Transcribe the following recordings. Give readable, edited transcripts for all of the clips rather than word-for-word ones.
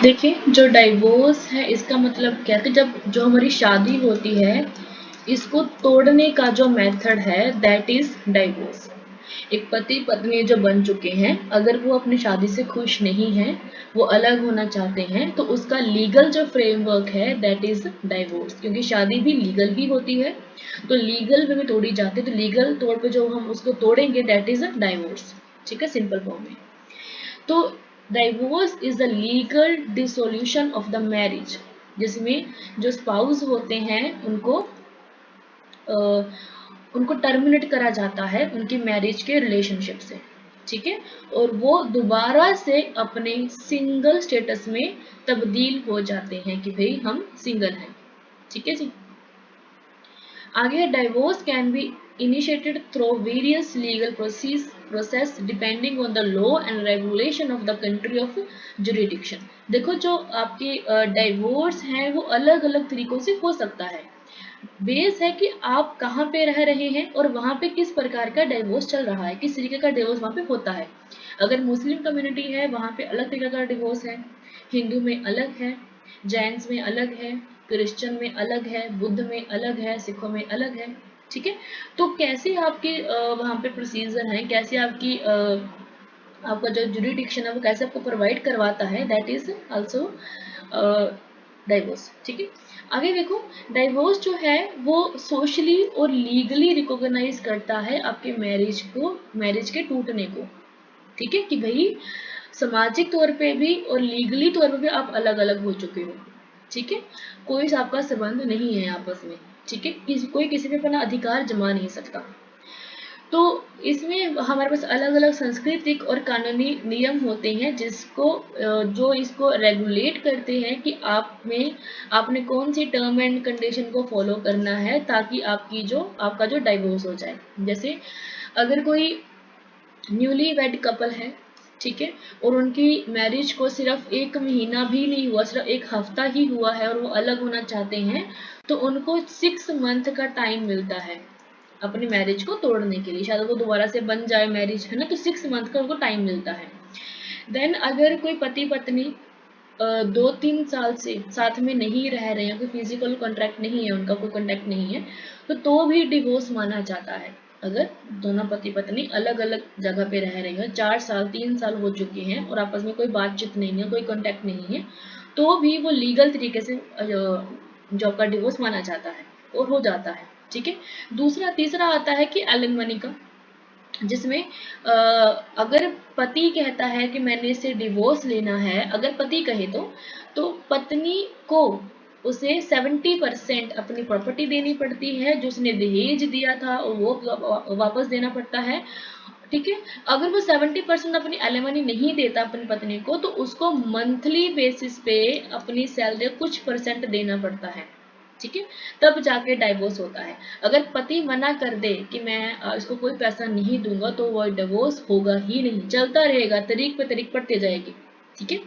देखिए, जो डाइवोर्स है इसका मतलब क्या है कि जब जो हमारी शादी होती है इसको तोड़ने का जो मेथड है दैट इज डाइवोर्स। एक पति पत्नी जो बन चुके हैं अगर वो अपनी शादी से खुश नहीं हैं, वो अलग होना चाहते हैं, तो उसका लीगल जो फ्रेमवर्क है दैट इज डाइवोर्स। क्योंकि शादी भी लीगल ही होती है, तो लीगल वे में तोड़ी जाती है, तो लीगल तौर पे जो हम उसको तोड़ेंगे दैट इज अ डाइवोर्स। ठीक है, सिंपल फॉर्म में। तो divorce is the legal dissolution of the marriage, जिसमें जो स्पाउस होते हैं उनको टर्मिनेट करा जाता है उनकी मैरिज के रिलेशनशिप से। ठीक है, और वो दोबारा से अपने सिंगल स्टेटस में तब्दील हो जाते हैं कि भाई हम सिंगल हैं। ठीक है जी। आगे, divorce can be initiated through various legal process depending on the law and regulation of the country of jurisdiction. देखो, जो आपके डाइवोर्स हैं वो अलग अलग तरीकों से हो सकता है। बेस है कि आप कहाँ पे रह रहे हैं और वहाँ पे किस प्रकार का डाइवोर्स चल रहा है, किस तरीके का डिवोर्स वहाँ पे होता है। अगर मुस्लिम कम्युनिटी है वहाँ पे अलग तरीके का डिवोर्स है, हिंदू में अलग है, जैन्स में अलग है, क्रिश्चियन में अलग है, बुद्ध में अलग है, सिखों में अलग है। ठीक है, तो कैसे आपके वहाँ पे प्रोसीजर है, कैसे आपकी आपका जो जुरिडिक्शन है वो कैसे आपको प्रोवाइड करवाता है, दैट इज आल्सो डाइवोर्स। ठीक है, आगे देखो, डाइवोर्स जो है वो सोशली और लीगली रिकॉग्नाइज करता है आपके मैरिज के टूटने को। ठीक है, कि भाई सामाजिक तौर पे भी और लीगली तौर पे भी आप अलग अलग हो चुके हो। ठीक है, कोई आपका संबंध नहीं है आपस में। ठीक है, कोई किसी पे अपना अधिकार जमा नहीं सकता। तो इसमें हमारे पास अलग अलग सांस्कृतिक और कानूनी नियम होते हैं जिसको जो इसको रेगुलेट करते हैं कि आपने कौन सी टर्म एंड कंडीशन को फॉलो करना है ताकि आपका जो डाइवोर्स हो जाए। जैसे अगर कोई न्यूली वेड कपल है, ठीक है, और उनकी मैरिज को सिर्फ 1 महीना भी नहीं हुआ, सिर्फ 1 हफ्ता ही हुआ है और वो अलग होना चाहते हैं, तो उनको 6 मंथ का टाइम मिलता है अपनी मैरिज को तोड़ने के लिए। शायद वो दोबारा से बन जाए मैरिज, है ना, तो 6 मंथ का उनको टाइम मिलता है। देन अगर कोई पति पत्नी 2-3 साल से साथ में नहीं रह रहे हैं, कोई फिजिकल कॉन्ट्रैक्ट नहीं है, उनका कोई कॉन्ट्रैक्ट नहीं है, तो भी डिवोर्स माना जाता है। अगर दोनों पति पत्नी अलग अलग जगह पे रह रहे हैं, 4 साल 3 साल हो चुके हैं और आपस में कोई बातचीत नहीं है, कोई कॉन्टैक्ट नहीं है, तो भी वो लीगल तरीके से जॉब का डिवोर्स माना जाता है और हो जाता है। ठीक है, तीसरा आता है कि एलिमनी का, जिसमें अगर पति कहता है कि मैंने इससे डिवोर्स लेना है, अगर पति कहे तो पत्नी को उसे 70% अपनी प्रॉपर्टी देनी पड़ती है, जो उसने दहेज दिया था वो वापस देना पड़ता है। ठीक है, अगर वो 70% अपनी एलिमनी नहीं देता अपनी पत्नी को, तो उसको मंथली बेसिस पे अपनी सैलरी कुछ परसेंट देना पड़ता है। ठीक है, तब जाके डाइवोर्स होता है। अगर पति मना कर दे कि मैं इसको कोई पैसा नहीं दूंगा, तो वो डिवोर्स होगा ही नहीं, चलता रहेगा, तरीक पे तरीक पड़ते जाएगी। ठीक है,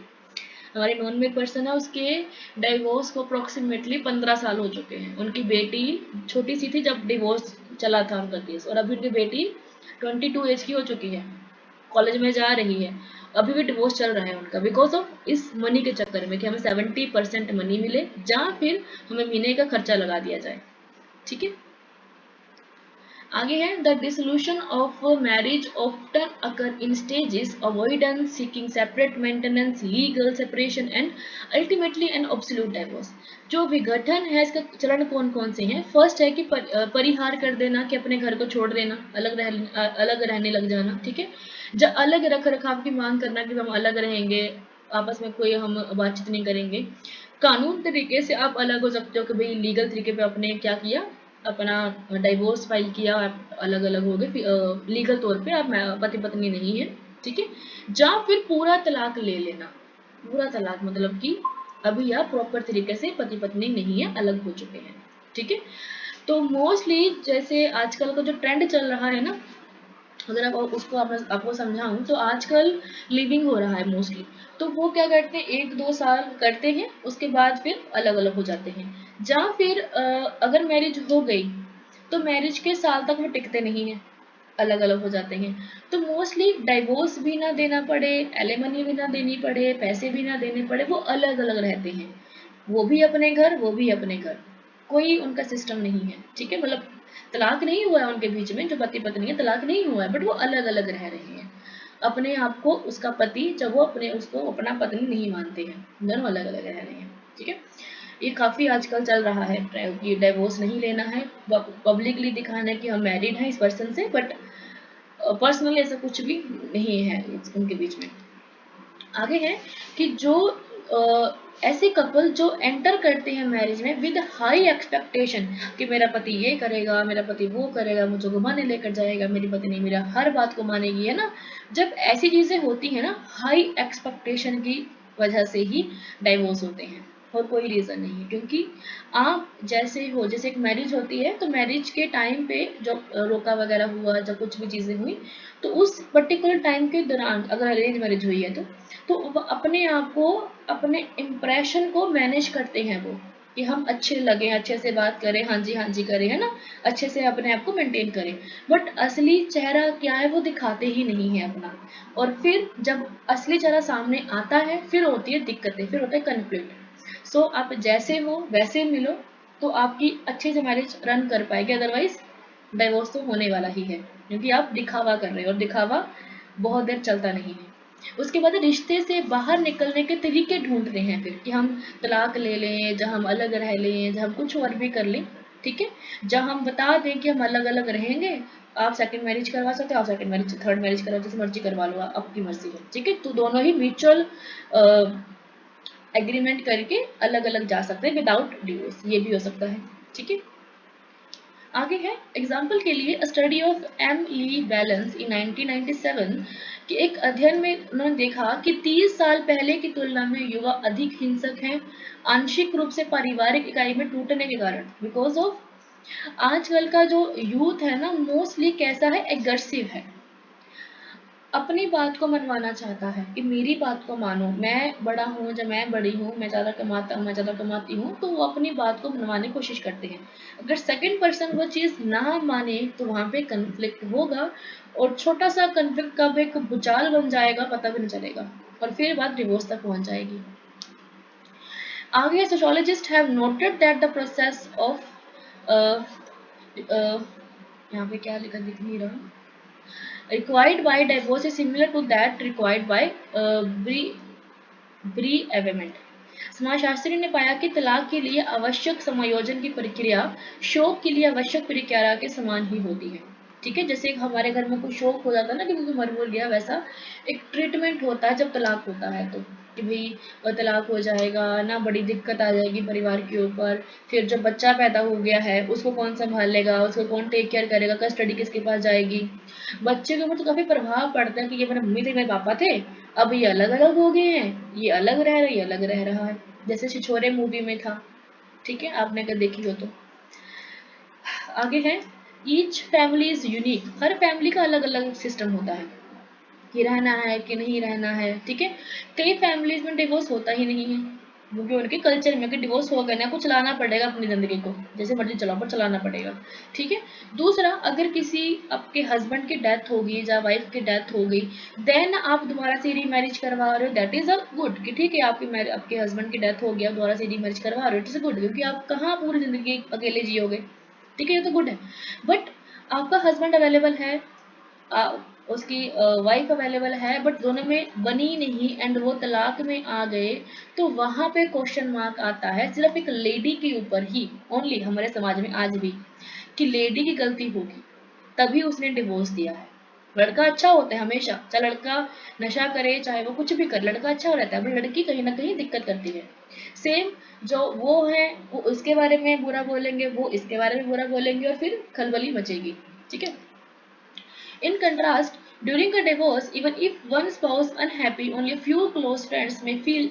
हमारे नॉन में एक पर्सन है, उसके डाइवोर्स को अप्रोक्सीमेटली 15 साल हो चुके हैं। उनकी बेटी छोटी सी थी जब डिवोर्स चला था उनका केस, और अभी उनकी बेटी 22 एज की हो चुकी है, कॉलेज में जा रही है, अभी भी डिवोर्स चल रहा है उनका, बिकॉज ऑफ इस मनी के चक्कर में कि हमें 70% मनी मिले या फिर हमें महीने का खर्चा लगा दिया जाए। ठीक है, आगे है, the dissolution of marriage often occur in stages, avoidance, seeking separate maintenance, legal separation and ultimately an absolute divorce. जो विघटन है इसका चरण कौन कौन से हैं? फर्स्ट है कि परिहार कर देना, कि अपने घर को छोड़ देना, अलग रहने लग जाना। ठीक है, जब अलग रख रखाव की मांग करना कि हम अलग रहेंगे, आपस में कोई हम बातचीत नहीं करेंगे। कानून तरीके से आप अलग हो सकते हो कि भाई लीगल तरीके पे आपने क्या किया, अपना डाइवोर्स फाइल किया, आप अलग अलग हो गए, लीगल तौर पे आप पति पत्नी नहीं है। ठीक है, या फिर पूरा तलाक ले लेना। पूरा तलाक मतलब कि अभी आप प्रॉपर तरीके से पति पत्नी नहीं है, अलग हो चुके हैं। ठीक है, तो मोस्टली जैसे आजकल का जो ट्रेंड चल रहा है ना, अगर आप उसको आपको समझाऊं तो आजकल लिविंग हो रहा है मोस्टली। तो वो क्या करते हैं, 1-2 साल करते हैं, उसके बाद फिर अलग अलग हो जाते हैं। या फिर अगर मैरिज हो गई तो मैरिज के साल तक वो टिकते नहीं है। अलग अलग हो जाते हैं। तो मोस्टली डाइवोर्स भी ना देना पड़े, एलिमनी भी ना देनी पड़े, पैसे भी ना देने पड़े, वो अलग अलग रहते हैं। वो भी अपने घर, वो भी अपने घर, कोई उनका सिस्टम नहीं है, ठीक है। मतलब तलाक नहीं हुआ है उनके बीच में, जो पति पत्नी है तलाक नहीं हुआ है, बट वो अलग अलग रह रहे हैं। अपने आप को उसका पति, जब वो अपने उसको अपना पत्नी नहीं मानते हैं, दोनों अलग अलग रह रहे हैं, ठीक है। ये काफ़ी आजकल चल रहा है कि डाइवोर्स नहीं लेना है, पब्लिकली दिखाना है कि हम मैरिड हैं इस पर्सन से, बट पर्सनली ऐसा कुछ भी नहीं है उनके बीच में। आगे है कि जो ऐसे कपल जो एंटर करते हैं मैरिज में विद हाई एक्सपेक्टेशन कि मेरा पति ये करेगा, मेरा पति वो करेगा, मुझे घुमाने लेकर जाएगा, मेरी पत्नी मेरा हर बात को मानेगी, है ना। जब ऐसी चीज़ें होती हैं ना, हाई एक्सपेक्टेशन की वजह से ही डाइवोर्स होते हैं, और कोई रीज़न नहीं है। क्योंकि आप जैसे हो, जैसे एक मैरिज होती है, तो मैरिज के टाइम पे जब रोका वगैरह हुआ, जब कुछ भी चीज़ें हुई, तो उस पर्टिकुलर टाइम के दौरान अगर अरेंज मैरिज हुई है तो वो अपने आप को, अपने इम्प्रेशन को मैनेज करते हैं वो, कि हम अच्छे लगें, अच्छे से बात करें, हाँ जी करें, है ना, अच्छे से अपने आप को मेंटेन करें। बट असली चेहरा क्या है वो दिखाते ही नहीं है अपना। और फिर जब असली चेहरा सामने आता है, फिर होती है दिक्कतें, फिर होता है कन्फ्लिक्ट। सो आप जैसे हो वैसे मिलो, तो आपकी अच्छे से मैरिज रन कर पाएगी, अदरवाइज डाइवोर्स तो होने वाला ही है, क्योंकि आप दिखावा कर रहे हो, और दिखावा बहुत देर चलता नहीं है। उसके बाद रिश्ते से बाहर निकलने के तरीके ढूंढते हैं फिर, कि हम तलाक ले लें, जहाँ हम अलग रह लें, जहाँ हम कुछ और भी कर लें, ठीक है। जहाँ हम बता दें कि हम अलग अलग रहेंगे, आप सेकंड मैरिज करवा सकते हो, आप सेकंड मैरिज थर्ड मैरिज करवा, जैसे मर्जी करवा लो, आपकी मर्जी है, ठीक है। तो दोनों ही म्यूचुअल एग्रीमेंट करके अलग अलग जा सकते हैं विदाउट डिवोर्स, ये भी हो सकता है, ठीक है। आगे है एग्जाम्पल के लिए study of Emily balance in 1997 कि एक अध्ययन में उन्होंने देखा कि 30 साल पहले की तुलना में युवा अधिक हिंसक हैं, आंशिक रूप से पारिवारिक इकाई में टूटने के कारण, बिकॉज ऑफ आजकल का जो यूथ है ना, मोस्टली कैसा है, एग्रेसिव है, अपनी बात को मनवाना चाहता है कि मेरी बात को मानो, मैं बड़ा हूँ, जब मैं बड़ी हूँ, मैं ज़्यादा कमाता हूँ, मैं ज़्यादा कमाती हूँ, तो वो अपनी बात को मनवाने की कोशिश करते हैं। अगर सेकंड पर्सन वो चीज़ ना माने, तो वहाँ पे कन्फ्लिक्ट होगा, और छोटा सा कन्फ्लिक्ट कब एक भूचाल बन जाएगा पता भी नहीं चलेगा, और फिर बात डिवोर्स तक पहुँच जाएगी। आगे sociologist have noted that the process of यहाँ पे क्या लिखा दिख नहीं रहा, required by divorce is similar to that required by bereavement। समाजशास्त्री ने पाया कि तलाक के लिए आवश्यक समायोजन की प्रक्रिया शोक के लिए आवश्यक प्रक्रिया के समान ही होती है, ठीक है। जैसे हमारे घर में कोई शोक हो जाता है ना कि कोई मर गया, वैसा एक ट्रीटमेंट होता है जब तलाक होता है, तो कि भाई तलाक हो जाएगा ना, बड़ी दिक्कत आ जाएगी परिवार के ऊपर, फिर जब बच्चा पैदा हो गया है उसको कौन संभालेगा, उसको कौन टेक केयर करेगा, कस्टडी किसके पास जाएगी। बच्चे के ऊपर तो काफी प्रभाव पड़ता है कि ये मेरे मम्मी थे, मेरे पापा थे, अब ये अलग अलग हो गए हैं, ये अलग रह रहा है, ये अलग रह रहा है, जैसे छिछोरे मूवी में था, ठीक है, आपने अगर देखी हो तो। आगे है each family is unique, her family का अलग अलग सिस्टम होता है कि रहना है कि नहीं रहना है, ठीक है। कई फैमिलीज में डिवोर्स होता ही नहीं है, क्योंकि उनके कल्चर में कि डिवोर्स हो गया ना, कुछ चलाना पड़ेगा अपनी ज़िंदगी को, जैसे मर्जी चलाओ पर चलाना पड़ेगा, ठीक है। दूसरा, अगर किसी आपके हस्बैंड की डेथ होगी या वाइफ की डेथ हो गई, देन आप दोबारा से रीमैरिज करवा रहे हो, दैट इज़ अ गुड, कि ठीक है आपके हस्बैंड की डेथ हो गया, दोबारा से रीमैरिज करवा रहे हो, इट इज़ गुड, क्योंकि आप कहाँ पूरी ज़िंदगी अकेले जियोगे, ठीक है, ये तो गुड है। बट आपका हस्बैंड अवेलेबल है, उसकी वाइफ अवेलेबल है, बट दोनों में बनी नहीं, एंड वो तलाक में आ गए, तो वहाँ पे क्वेश्चन मार्क आता है सिर्फ एक लेडी के ऊपर ही, ओनली हमारे समाज में आज भी, कि लेडी की गलती होगी तभी उसने डिवोर्स दिया है। लड़का अच्छा होता है हमेशा, चाहे लड़का नशा करे चाहे वो कुछ भी करे, लड़का अच्छा रहता है, बट लड़की कहीं ना कहीं दिक्कत करती है। सेम जो वो है, वो उसके बारे में बुरा बोलेंगे, वो इसके बारे में बुरा बोलेंगे, और फिर खलबली मचेगी, ठीक है। In contrast, during a divorce, even if one spouse unhappy, only a few close friends may feel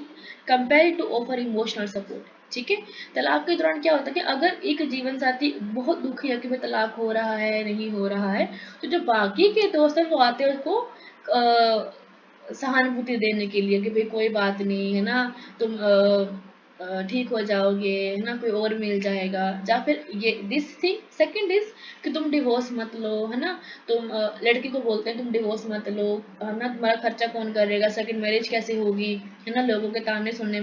compelled to offer emotional support। ठीक है। तलाक के दौरान क्या होता है कि अगर एक जीवन साथी बहुत दुखी है कि भाई तलाक हो रहा है, नहीं हो रहा है, तो जो बाकी के दोस्त हैं वो आते हैं उसको सहानुभूति देने के लिए कि भाई कोई बात नहीं है ना, तुम ठीक हो जाओगे, है ना, कोई और मिल जाएगा, या फिर ये दिस थिंग। सेकंड इज कि तुम डिवोर्स मत लो, है ना, तुम लड़की को बोलते हैं तुम डिवोर्स मत लो, है ना, तुम्हारा खर्चा कौन करेगा, सेकंड मैरिज कैसे होगी, है ना, लोगों के ताने सुनने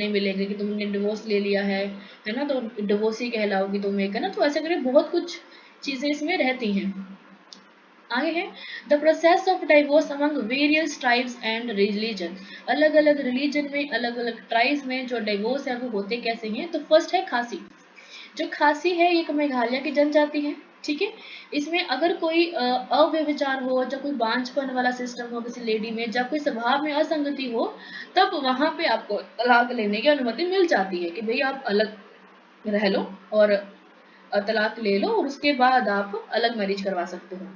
मिलेंगे कि तुमने डिवोर्स ले लिया है ना, तो डिवोर्स ही कहलाओगी तुम एक, है ना, तो ऐसे करके बहुत कुछ चीज़ें इसमें रहती हैं। आगे है the process of divorce among various tribes and religion. अलग अलग रिलीजन में, अलग अलग ट्राइब्स में जो डाइवोर्स है वो होते कैसे हैं। तो फर्स्ट है खासी। जो खासी है ये मेघालय की जनजाति है, ठीक है। इसमें अगर कोई अव्यभिचार हो, जब कोई बांझपन वाला सिस्टम हो किसी लेडी में, जब कोई स्वभाव में असंगति हो, तब वहां पे आपको तलाक लेने की अनुमति मिल जाती है कि भाई आप अलग रह लो और तलाक ले लो, और उसके बाद आप अलग मैरिज करवा सकते हो,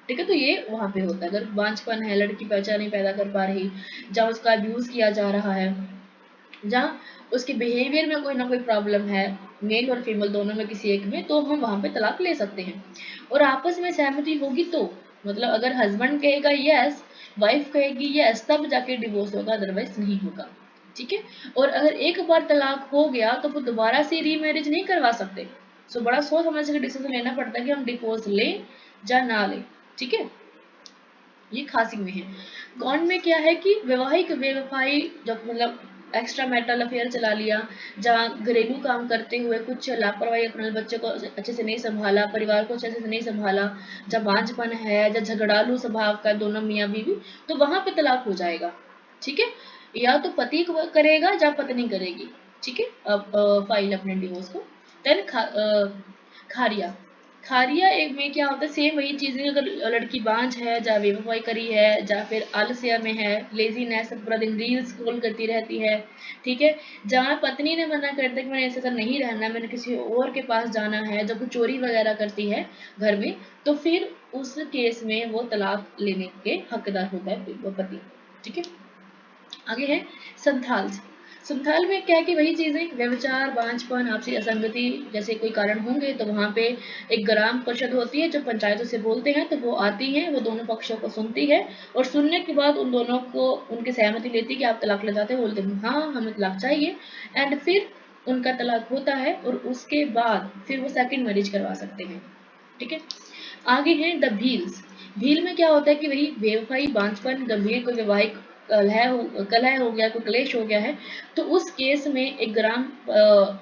ठीक है। तो ये वहां पे होता है अगर बांझपन है, लड़की बच्चा नहीं पैदा कर पा रही, जहाँ उसका अब्यूज किया जा रहा है, जहाँ उसके बिहेवियर में कोई ना कोई प्रॉब्लम है, मेल और फीमेल दोनों में किसी एक में, तो हम वहां पे तलाक ले सकते हैं। और आपस में सहमति होगी तो, मतलब अगर हस्बैंड कहेगा यस, वाइफ कहेगी यस, तब जाके डिवोर्स होगा, अदरवाइज नहीं होगा, ठीक है। और अगर एक बार तलाक हो गया तो वो दोबारा से रीमैरिज नहीं करवा सकते। सो बड़ा सोच समझ के डिसीजन लेना पड़ता है कि हम डिवोर्स लें या ना लें, ठीक है। ये खासी में है। गौंड में क्या है कि वैवाहिक बेवफाई, जब मतलब एक्स्ट्रा मैरिटल अफेयर चला लिया, जहाँ घरेलू काम करते हुए कुछ लापरवाही, अपने बच्चे को अच्छे से नहीं संभाला, परिवार को अच्छे से नहीं संभाला, जब बांझपन है, जब झगड़ालू स्वभाव का दोनों मियाँ बीवी, तो वहां पे तलाक हो जाएगा, ठीक है। या तो पति करेगा या पत्नी करेगी, ठीक है, अब फाइल अपने डिवोर्स को। देन खारिया। खारिया एक में क्या होता है, सेम वही चीजें, अगर लड़की बांझ है, या बेवफाई करी है, या फिर आलस्य में है, लेजीनेस, पूरा दिन रील स्क्रॉल करती रहती है, ठीक है। जहाँ पत्नी ने मना कर दिया कि मैंने ऐसे ऐसा नहीं रहना, मैंने किसी और के पास जाना है, जब कोई चोरी वगैरह करती है घर में, तो फिर उस केस में वो तलाक लेने के हकदार होता है वो पति, ठीक है। आगे है संथाल। संथाल में क्या है कि वही चीजें, व्यभिचार, बांझपन, आपसी असंगति जैसे कोई कारण होंगे, तो वहां पे एक ग्राम परिषद होती है जो पंचायतों से बोलते हैं, तो वो आती है, वो दोनों पक्षों को सुनती है, और सुनने के बाद उन दोनों को उनकी सहमति लेती है कि आप तलाक ले जाते हो, बोलते हैं हाँ हमें तलाक चाहिए, एंड फिर उनका तलाक होता है, और उसके बाद फिर वो सेकंड मैरिज करवा सकते हैं, ठीक है। आगे है द भील्स। भील में क्या होता है कि वही बेवफाई, बांझपन, गंभीर कोई वैवाहिक कलह हो गया, कोई क्लेश हो गया है, तो उस केस में एक ग्राम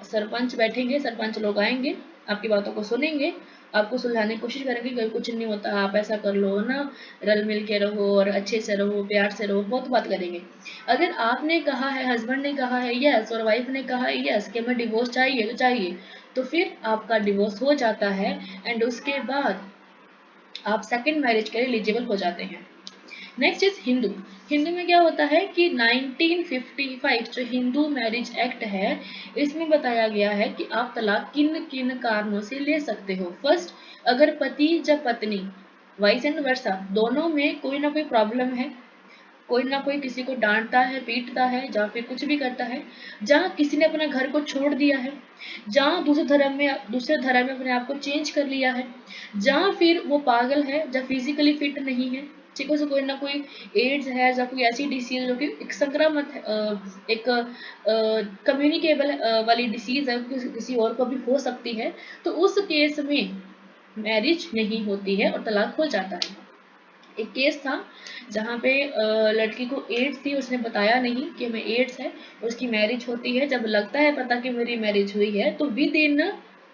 सरपंच बैठेंगे, सरपंच लोग आएंगे, आपकी बातों को सुनेंगे, आपको सुलझाने की कोशिश करेंगे कि कुछ नहीं होता, आप ऐसा कर लो ना, रल मिल के रहो और अच्छे से रहो, प्यार से रहो, बहुत बात करेंगे। अगर आपने कहा है, हस्बैंड ने कहा है यस, और वाइफ ने कहा है यस कि हमें डिवोर्स चाहिए तो चाहिए, तो फिर आपका डिवोर्स हो जाता है, एंड उसके बाद आप सेकंड मैरिज के लिए एलिजिबल हो जाते हैं। Next is Hindu. हिंदू में क्या होता है कि 1955 जो हिंदू मैरिज एक्ट है, इसमें बताया गया है कि आप तलाक किन किन कारणों से ले सकते हो। फर्स्ट, अगर पति या पत्नी, वाइस एंड वर्सा, दोनों में कोई ना कोई प्रॉब्लम है, कोई ना कोई किसी को डांटता है, पीटता है, या फिर कुछ भी करता है, जहाँ किसी ने अपना घर को छोड़ दिया है, जहाँ दूसरे धर्म में अपने आप को चेंज कर लिया है, जहाँ फिर वो पागल है, या फिजिकली फिट नहीं है, ठीक है, उसे कोई ना कोई एड्स है, या कोई ऐसी डिसीज जो कि एक संक्रामक है, एक कम्युनिकेबल वाली डिसीज है, किसी और को भी हो सकती है, तो उस केस में मैरिज नहीं होती है और तलाक हो जाता है। एक केस था जहाँ पे लड़की को एड्स थी, उसने बताया नहीं कि हमें एड्स है, उसकी मैरिज होती है, जब लगता है पता कि मेरी मैरिज हुई है, तो within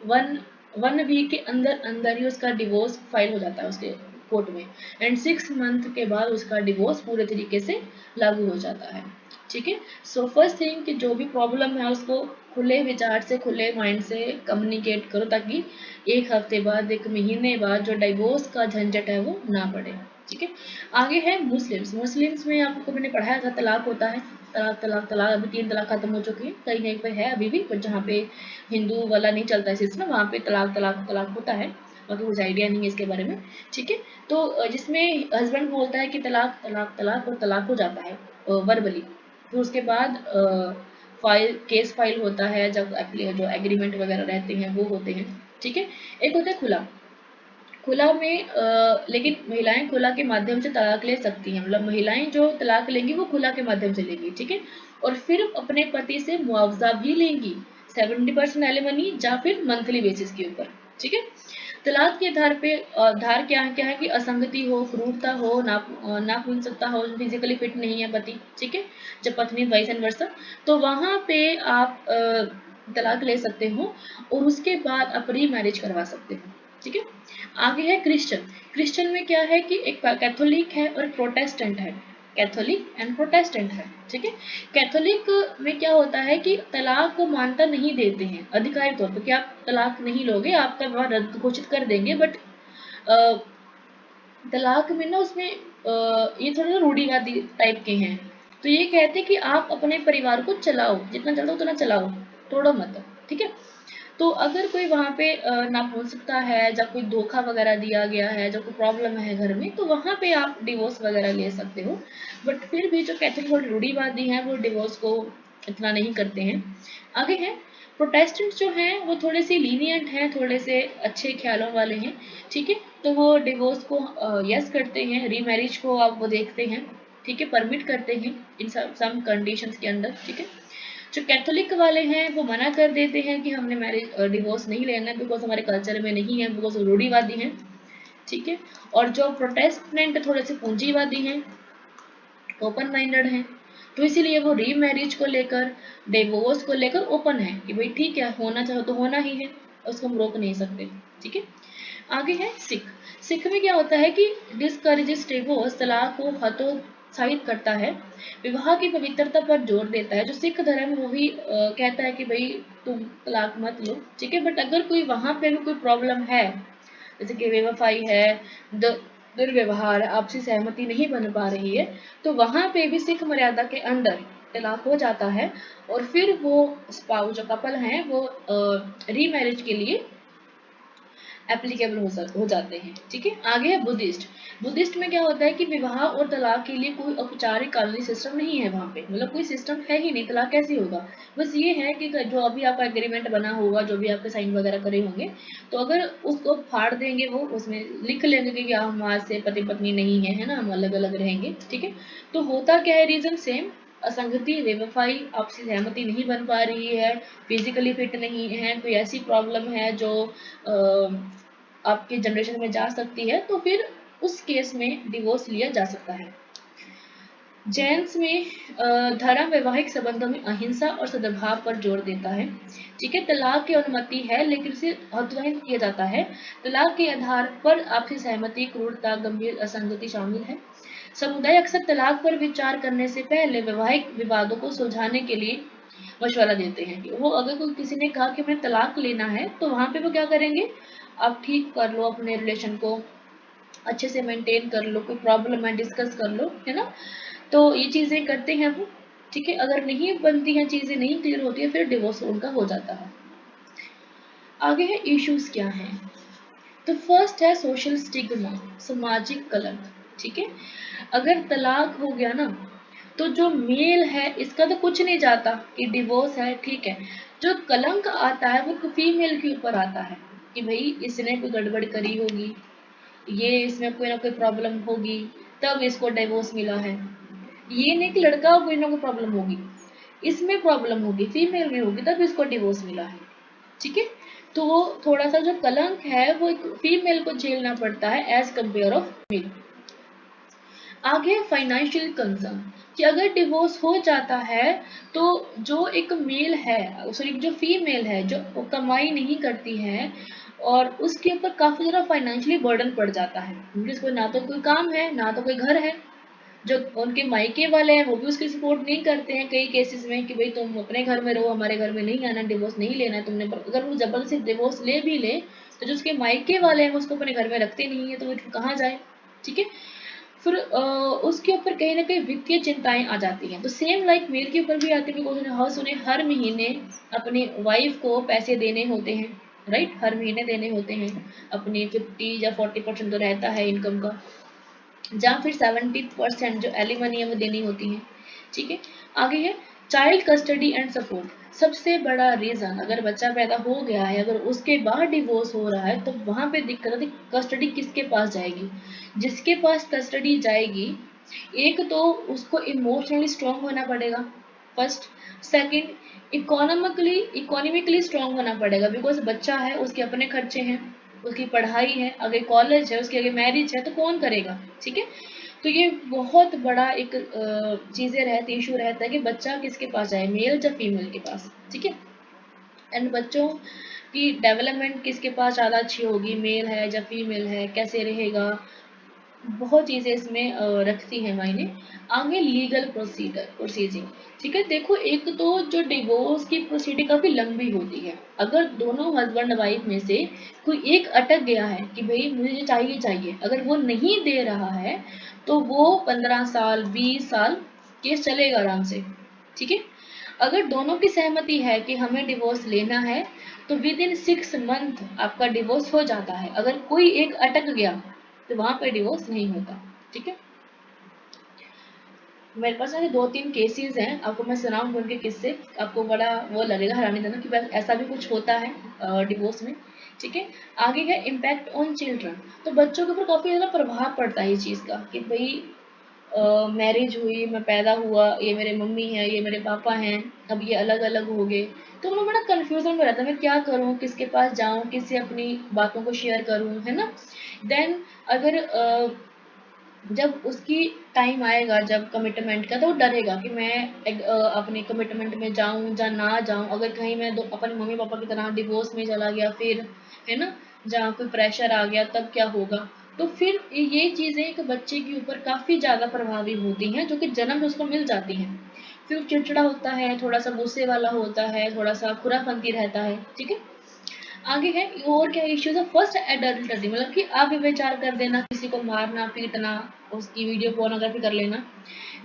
one one week के अंदर अंदर ही उसका डिवोर्स फाइल हो जाता है उसके कोर्ट में, एंड 6 मंथ के बाद उसका डिवोर्स पूरे तरीके से लागू हो जाता है, ठीक है। सो फर्स्ट थिंग कि जो भी प्रॉब्लम है उसको खुले विचार से, खुले माइंड से कम्युनिकेट करो, ताकि एक हफ्ते बाद, एक महीने बाद जो डिवोर्स का झंझट है वो ना पड़े, ठीक है। आगे है मुस्लिम्स। मुस्लिम्स में आपको मैंने पढ़ाया था तलाक होता है, तलाक तलाक तलाक, अभी 3 तलाक खत्म हो चुकी है, कहीं कहीं पे है अभी भी, पर जहाँ पे हिंदू वाला नहीं चलता है सिस्टम, वहाँ पे तलाक तलाक तलाक होता है, बाकी कुछ आइडिया नहीं है इसके बारे में, ठीक है। तो जिसमें हस्बैंड बोलता है कि तलाक तलाक तलाक, और तलाक हो जाता है वर्बली, फिर उसके बाद केस फाइल होता है, जब जो एग्रीमेंट वगैरह रहते हैं वो होते हैं, ठीक है। एक होता है खुला। खुला में लेकिन महिलाएं खुला के माध्यम से तलाक ले सकती हैं, मतलब महिलाएं जो तलाक लेंगी वो खुला के माध्यम से लेंगी, ठीक है। और फिर अपने पति से मुआवजा भी लेंगी, 70% एलिमनी या फिर मंथली बेसिस के ऊपर, ठीक है। तलाक के आधार पे आधार क्या है कि असंगति हो, क्रूरता हो, नापुंसकता हो, फिजिकली फिट नहीं है पति, ठीक है, जब पत्नी वाइस एंड वर्सा, तो वहां पे आप तलाक ले सकते हो और उसके बाद आप री मैरिज करवा सकते हो, ठीक है। आगे है क्रिश्चियन। क्रिश्चियन में क्या है कि एक कैथोलिक है और प्रोटेस्टेंट है, कैथोलिक एंड प्रोटेस्टेंट है, ठीक है। कैथोलिक में क्या होता है कि तलाक को मान्यता नहीं देते हैं अधिकारिक तौर पर, कि आप तलाक नहीं लोगे, आपका विवाह रद्द घोषित कर देंगे, बट तलाक में ना उसमें ये थोड़ा सा रूढ़िवादी टाइप के हैं। तो ये कहते हैं कि आप अपने परिवार को चलाओ, जितना चलता उतना चलाओ, तोड़ो मत, ठीक है। तो अगर कोई वहाँ पे नापुंसकता है या कोई धोखा वगैरह दिया गया है, जब कोई प्रॉब्लम है घर में, तो वहाँ पे आप डिवोर्स वगैरह ले सकते हो। बट फिर भी जो कैथोलिक और रूढ़िवादी हैं वो डिवोर्स को इतना नहीं करते हैं। आगे है प्रोटेस्टेंट, जो हैं वो थोड़े से लीनियंट हैं, थोड़े से अच्छे ख्यालों वाले हैं, ठीक है। तो वो डिवोर्स को यस करते हैं, रीमैरिज को आप वो देखते हैं, ठीक है, परमिट करते हैं इन सम कंडीशंस के अंदर, ठीक है। जो कैथोलिक वाले हैं वो मना कर देते हैं कि हमने मैरिज डिवोर्स नहीं लेना है, बिकॉज हमारे कल्चर में नहीं है, बिकॉज रूढ़िवादी हैं, ठीक है। और जो प्रोटेस्टेंट थोड़े से पूंजीवादी हैं, ओपन माइंडेड हैं, तो इसीलिए वो री मैरिज को लेकर, डिवोर्स को लेकर ओपन है कि भाई ठीक है, होना चाहो तो होना ही है, उसको हम रोक नहीं सकते, ठीक है। आगे है सिख। सिख में क्या होता है कि डिस्करेजेस डिवोर्स, तलाक को हतोत्साहित करता है, विवाह की पवित्रता पर जोर देता है। जो सिख धर्म वो भी कहता है कि भाई तुम तलाक मत लो, ठीक है। बट अगर कोई वहां पे भी कोई प्रॉब्लम है, जैसे कि बेवफाई है, दुर्व्यवहार, आपसी सहमति नहीं बन पा रही है, तो वहां पे भी सिख मर्यादा के अंदर तलाक हो जाता है, और फिर वो स्पाउस जो कपल हैं वो रीमैरिज के लिए एप्लीकेबल हो जाते हैं, ठीक है। आगे है बुद्धिस्ट। बुद्धिस्ट में क्या होता है कि विवाह और तलाक के लिए कोई औपचारिक कानूनी सिस्टम नहीं है वहाँ पे, मतलब कोई सिस्टम है ही नहीं, तलाक कैसे होगा। बस ये है कि जो अभी आपका एग्रीमेंट बना होगा, जो भी आपके साइन वगैरह करे होंगे, तो अगर उसको फाड़ देंगे, वो उसमें लिख लेंगे कि हम आज से पति पत्नी नहीं है ना, हम अलग अलग रहेंगे, ठीक है। तो होता क्या है, रीजन सेम, असंगति, बेवफाई, आपसी सहमति नहीं बन पा रही है, फिजिकली फिट नहीं है, कोई ऐसी प्रॉब्लम है जो आपके जनरेशन में जा सकती है, तो फिर उस केस में डिवोर्स लिया जा सकता है। जैन्स में धर्म वैवाहिक संबंधों में अहिंसा और सद्भाव पर जोर देता है, ठीक है। तलाक की अनुमति है लेकिन इसे हतोत्साहित किया जाता है। तलाक के आधार पर आपसी सहमति, क्रूरता, गंभीर असंगति शामिल है। समुदाय अक्सर तलाक पर विचार करने से पहले वैवाहिक विवादों को सुलझाने के लिए मशवरा देते हैं। कि वो अगर कोई किसी ने कहा कि मैं तलाक लेना है, तो वहां पे वो क्या करेंगे, आप ठीक कर लो अपने रिलेशन को, अच्छे से मेंटेन कर लो, कोई प्रॉब्लम है डिस्कस कर लो, है ना। तो ये चीजें करते हैं वो, ठीक है। अगर नहीं बनती हैं चीजें, नहीं क्लियर होती है, फिर डिवोर्स उनका हो जाता है। आगे है इश्यूज क्या हैं। तो फर्स्ट है सोशल स्टिग्मा, सामाजिक कलंक, ठीक है। अगर तलाक हो गया ना, तो जो मेल है इसका तो कुछ नहीं जाता कि डिवोर्स है, ठीक है। जो कलंक आता है वो फीमेल के ऊपर आता है कि भाई इसने कोई गड़बड़ करी होगी, ये इसमें कोई ना कोई प्रॉब्लम होगी, तब इसको डिवोर्स मिला है। ये नहीं कि लड़का को कोई ना कोई प्रॉब्लम होगी, इसमें प्रॉब्लम होगी, फीमेल में होगी, तब इसको डिवोर्स मिला है, ठीक है। तो वो थोड़ा सा जो कलंक है वो एक फीमेल को झेलना पड़ता है एज कंपेयर ऑफ मेल। आगे फाइनेंशियल कंसर्न, कि अगर डिवोर्स हो जाता है तो जो एक मेल है, सॉरी जो फीमेल है, जो कमाई नहीं करती है, और उसके ऊपर काफी ज्यादा फाइनेंशियली बर्डन पड़ जाता है, क्योंकि उसको ना तो कोई काम है ना तो कोई घर है। जो उनके मायके वाले हैं वो भी उसकी सपोर्ट नहीं करते हैं कई केसेस में, कि भाई तुम अपने घर में रहो, हमारे घर में नहीं आना, डिवोर्स नहीं लेना है तुमने। अगर वो जबरदस्ती डिवोर्स ले भी ले, तो जो उसके मायके वाले हैं वो उसको अपने घर में रखते नहीं है, तो वो कहाँ जाए, ठीक है। फिर उसके ऊपर कहीं ना कहीं वित्तीय चिंताएं आ जाती हैं। तो सेम लाइक मेल के ऊपर भी आती है, बिकॉज उन्हें हर महीने अपनी वाइफ को पैसे देने होते हैं, राइट, हर महीने देने होते हैं, अपनी 50 या 40% तो रहता है इनकम का, या फिर 70% जो एलिमनी है वो देनी होती है, ठीक है। आगे है चाइल्ड कस्टडी एंड सपोर्ट, सबसे बड़ा रीजन, अगर बच्चा पैदा हो गया है अगर उसके बाद डिवोर्स हो रहा है तो वहां पे दिक्कत है। कस्टडी किसके पास जाएगी? जिसके पास कस्टडी जाएगी, एक तो उसको इमोशनली स्ट्रांग होना पड़ेगा फर्स्ट, सेकंड इकोनॉमिकली स्ट्रांग होना पड़ेगा, बिकॉज बच्चा है, उसके अपने खर्चे हैं, उसकी पढ़ाई है, आगे कॉलेज है, उसकी आगे मैरिज है, तो कौन करेगा? ठीक है। तो ये बहुत बड़ा एक चीज़ें रहती, इशू रहता है कि बच्चा किसके पास जाए, मेल या फीमेल के पास। ठीक है। एंड बच्चों की डेवलपमेंट किसके पास ज़्यादा अच्छी होगी, मेल है या फीमेल है, कैसे रहेगा, बहुत चीज़ें इसमें रखती हैं मायने। आगे लीगल प्रोसीजिंग। ठीक है। देखो, एक तो जो डिवोर्स की प्रोसीडिंग काफ़ी लंबी होती है। अगर दोनों हस्बैंड वाइफ में से कोई एक अटक गया है कि भाई मुझे ये चाहिए चाहिए, अगर वो नहीं दे रहा है तो वो 15 साल 20 साल केस चलेगा आराम से। ठीक है। अगर दोनों की सहमति है कि हमें डिवोर्स लेना है तो विद इन 6 मंथ आपका डिवोर्स हो जाता है। अगर कोई एक अटक गया तो वहां पर डिवोर्स नहीं होता। ठीक है। मेरे पास ऐसे 2-3 केसेस हैं, आपको मैं सुनाऊंगी उनके किस्से, आपको बड़ा वो लगेगा हैरानी देना कि बस ऐसा भी कुछ होता है डिवोर्स में। ठीक है। आगे है इम्पैक्ट ऑन चिल्ड्रन। तो बच्चों के ऊपर काफ़ी ज़्यादा प्रभाव पड़ता है इस चीज़ का कि भाई मैरिज हुई, मैं पैदा हुआ, ये मेरे मम्मी है, ये मेरे पापा हैं, अब ये अलग अलग हो गए, तो मैं बड़ा कन्फ्यूजन में रहता है, मैं क्या करूँ, किसके पास जाऊँ, किससे अपनी बातों को शेयर करूँ, है ना। देन अगर जब उसकी टाइम आएगा जब कमिटमेंट का, तो वो डरेगा कि मैं अपने कमिटमेंट में जाऊं या ना जाऊं, अगर कहीं मैं अपने मम्मी पापा की तरह डिवोर्स में चला गया फिर, है ना, जहाँ कोई प्रेशर आ गया तब क्या होगा। तो फिर ये चीज़ें एक बच्चे के ऊपर काफ़ी ज़्यादा प्रभावी होती हैं, जो कि जन्म से उसको मिल जाती हैं। फिर वो चिड़चिड़ा होता है, थोड़ा सा गुस्से वाला होता है, थोड़ा सा खुराफंती रहता है। ठीक है। आगे है और क्या इश्यूज है, फर्स्ट एडल्टरी, मतलब कि अव्यभिचार कर देना, किसी को मारना पीटना, उसकी वीडियो फोनोग्राफी कर लेना।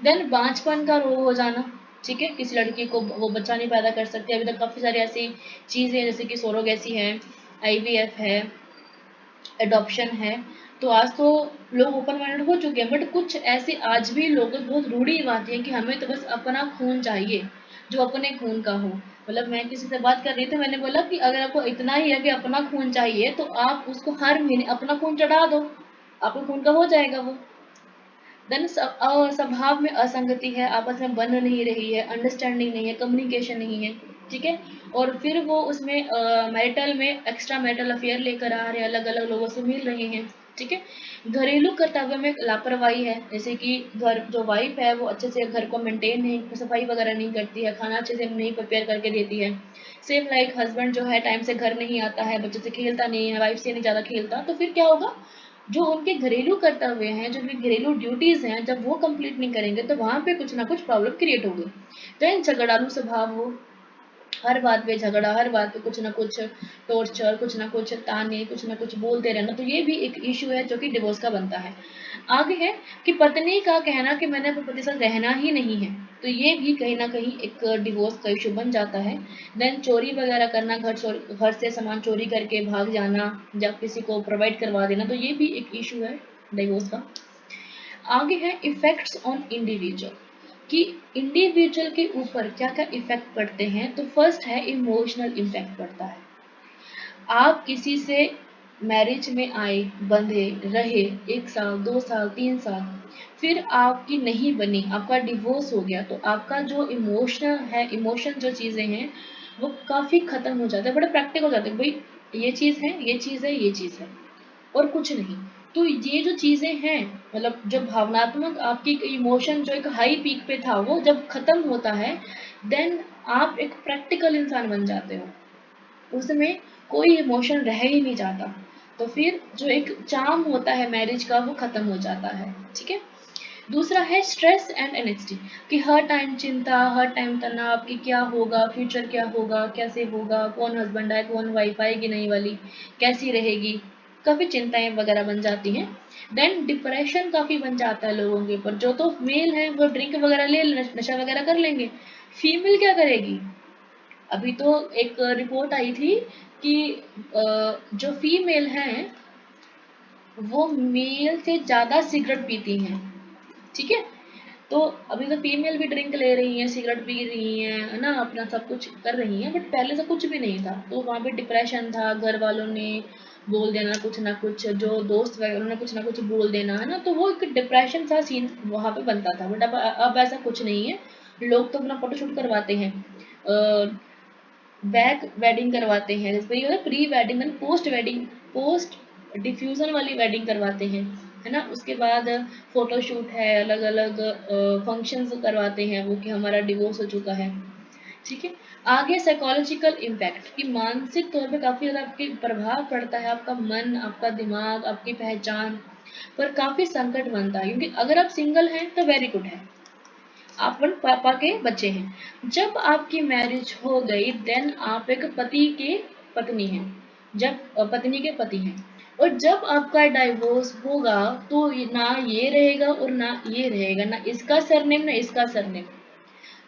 देन बांझपन का रोग हो जाना। ठीक है। किसी लड़की को वो बच्चा नहीं पैदा कर सकती, अभी तक काफ़ी सारी ऐसी चीज़ें जैसे कि सोरोगेसी है, आईवीएफ है, एडॉप्शन है। तो आज तो लोग ओपन माइंडेड हो चुके हैं, बट कुछ ऐसे आज भी लोगों में बहुत रूढ़ी बात है कि हमें तो बस अपना खून चाहिए, जो अपने खून का हो। मतलब मैं किसी से बात कर रही थी, मैंने बोला कि अगर आपको इतना ही है कि अपना खून चाहिए तो आप उसको हर महीने अपना खून चढ़ा दो, आपको खून का हो जाएगा वो। देन स्वभाव में असंगति है, आपस में बन नहीं रही है, अंडरस्टैंडिंग नहीं है, कम्युनिकेशन नहीं है। ठीक है। और फिर वो उसमें मैरिटल में एक्स्ट्रा मैरिटल अफेयर लेकर आ रहे हैं, अलग अलग लोगों से मिल रहे हैं। ठीक है। घरेलू कर्तव्य में लापरवाही है, जैसे कि घर जो वाइफ है वो अच्छे से घर को मेंटेन नहीं, सफाई वगैरह नहीं करती है, खाना अच्छे से नहीं प्रिपेयर करके देती है। सेम लाइक हस्बैंड जो है टाइम से घर नहीं आता है, बच्चे से खेलता नहीं है, वाइफ से नहीं ज़्यादा खेलता, तो फिर क्या होगा, जो उनके घरेलू कर्तव्य हैं, जो उनकी घरेलू ड्यूटीज़ हैं, जब वो कंप्लीट नहीं करेंगे तो वहाँ पे कुछ ना कुछ प्रॉब्लम क्रिएट होगी। तो झगड़ालू स्वभाव हो, हर बात पे झगड़ा, हर बात पे कुछ ना कुछ टॉर्चर, कुछ ना कुछ ताने, कुछ ना कुछ बोलते रहना, तो ये भी एक इशू है जो कि डिवोर्स का बनता है। आगे है कि पत्नी का कहना कि मैंने अपने पति के साथ रहना ही नहीं है, तो ये भी कहीं ना कहीं एक डिवोर्स का इशू बन जाता है। देन चोरी वगैरह करना, घर से सामान चोरी करके भाग जाना, जब किसी को प्रोवाइड करवा देना, तो ये भी एक इशू है डिवोर्स का। आगे है इफेक्ट्स ऑन इंडिविजुअल, कि इंडिविजुअल के ऊपर क्या क्या इफेक्ट पड़ते हैं। तो फर्स्ट है इमोशनल इम्पैक्ट पड़ता है। आप किसी से मैरिज में आए, बंधे रहे 1 साल 2 साल 3 साल, फिर आपकी नहीं बनी, आपका डिवोर्स हो गया, तो आपका जो इमोशनल है, इमोशन जो चीज़ें हैं वो काफ़ी ख़त्म हो जाता है, बड़े प्रैक्टिकल हो जाते हैं, भाई ये चीज़ है, ये चीज़ है, ये चीज़ है, और कुछ नहीं। तो ये जो चीज़ें हैं, मतलब जो भावनात्मक आपकी इमोशन जो एक हाई पीक पे था वो जब खत्म होता है, देन आप एक प्रैक्टिकल इंसान बन जाते हो, उसमें कोई इमोशन रह ही नहीं जाता। तो फिर जो एक चार्म होता है मैरिज का वो खत्म हो जाता है। ठीक है। दूसरा है स्ट्रेस एंड एनेक्सिटी, कि हर टाइम चिंता, हर टाइम तनाव कि क्या होगा, फ्यूचर क्या होगा, कैसे होगा, कौन हस्बैंड आए, कौन वाइफ आएगी नई वाली, कैसी रहेगी, काफ़ी चिंताएं वगैरह बन जाती हैं। देन डिप्रेशन काफ़ी बन जाता है लोगों के ऊपर। जो तो मेल है वो ड्रिंक वगैरह ले नशा वगैरह कर लेंगे, फीमेल क्या करेगी? अभी तो एक रिपोर्ट आई थी कि जो फीमेल हैं वो मेल से ज़्यादा सिगरेट पीती हैं। ठीक है। तो अभी तो फीमेल भी ड्रिंक ले रही हैं, सिगरेट पी रही हैं, है ना, अपना सब कुछ कर रही हैं, बट पहले से कुछ भी नहीं था। तो वहाँ पे डिप्रेशन था, घर वालों ने बोल देना कुछ ना कुछ, जो दोस्त वगैरह ने कुछ ना कुछ बोल देना, है ना, तो वो एक डिप्रेशन सा सीन वहाँ पे बनता था। बट अब ऐसा कुछ नहीं है। लोग तो अपना फोटोशूट करवाते हैं, बैक वेडिंग करवाते हैं, जैसे ये pre wedding and post wedding, post diffusion वाली वेडिंग करवाते हैं, है ना। उसके बाद फोटोशूट है, अलग अलग फंक्शंस करवाते हैं वो, कि हमारा डिवोर्स हो चुका है, ठीक है। आगे साइकोलॉजिकल इम्पैक्ट, कि मानसिक तौर पे काफ़ी ज़्यादा आपके प्रभाव पड़ता है, आपका मन, आपका दिमाग, आपकी पहचान पर काफ़ी संकट बनता है। क्योंकि अगर आप सिंगल हैं तो वेरी गुड है, आप अपन पापा के बच्चे हैं। जब आपकी मैरिज हो गई देन आप एक पति के पत्नी हैं, जब पत्नी के पति हैं, और जब आपका डाइवोर्स होगा तो ना ये रहेगा और ना ये रहेगा, ना इसका सरनेम ना इसका सरनेम।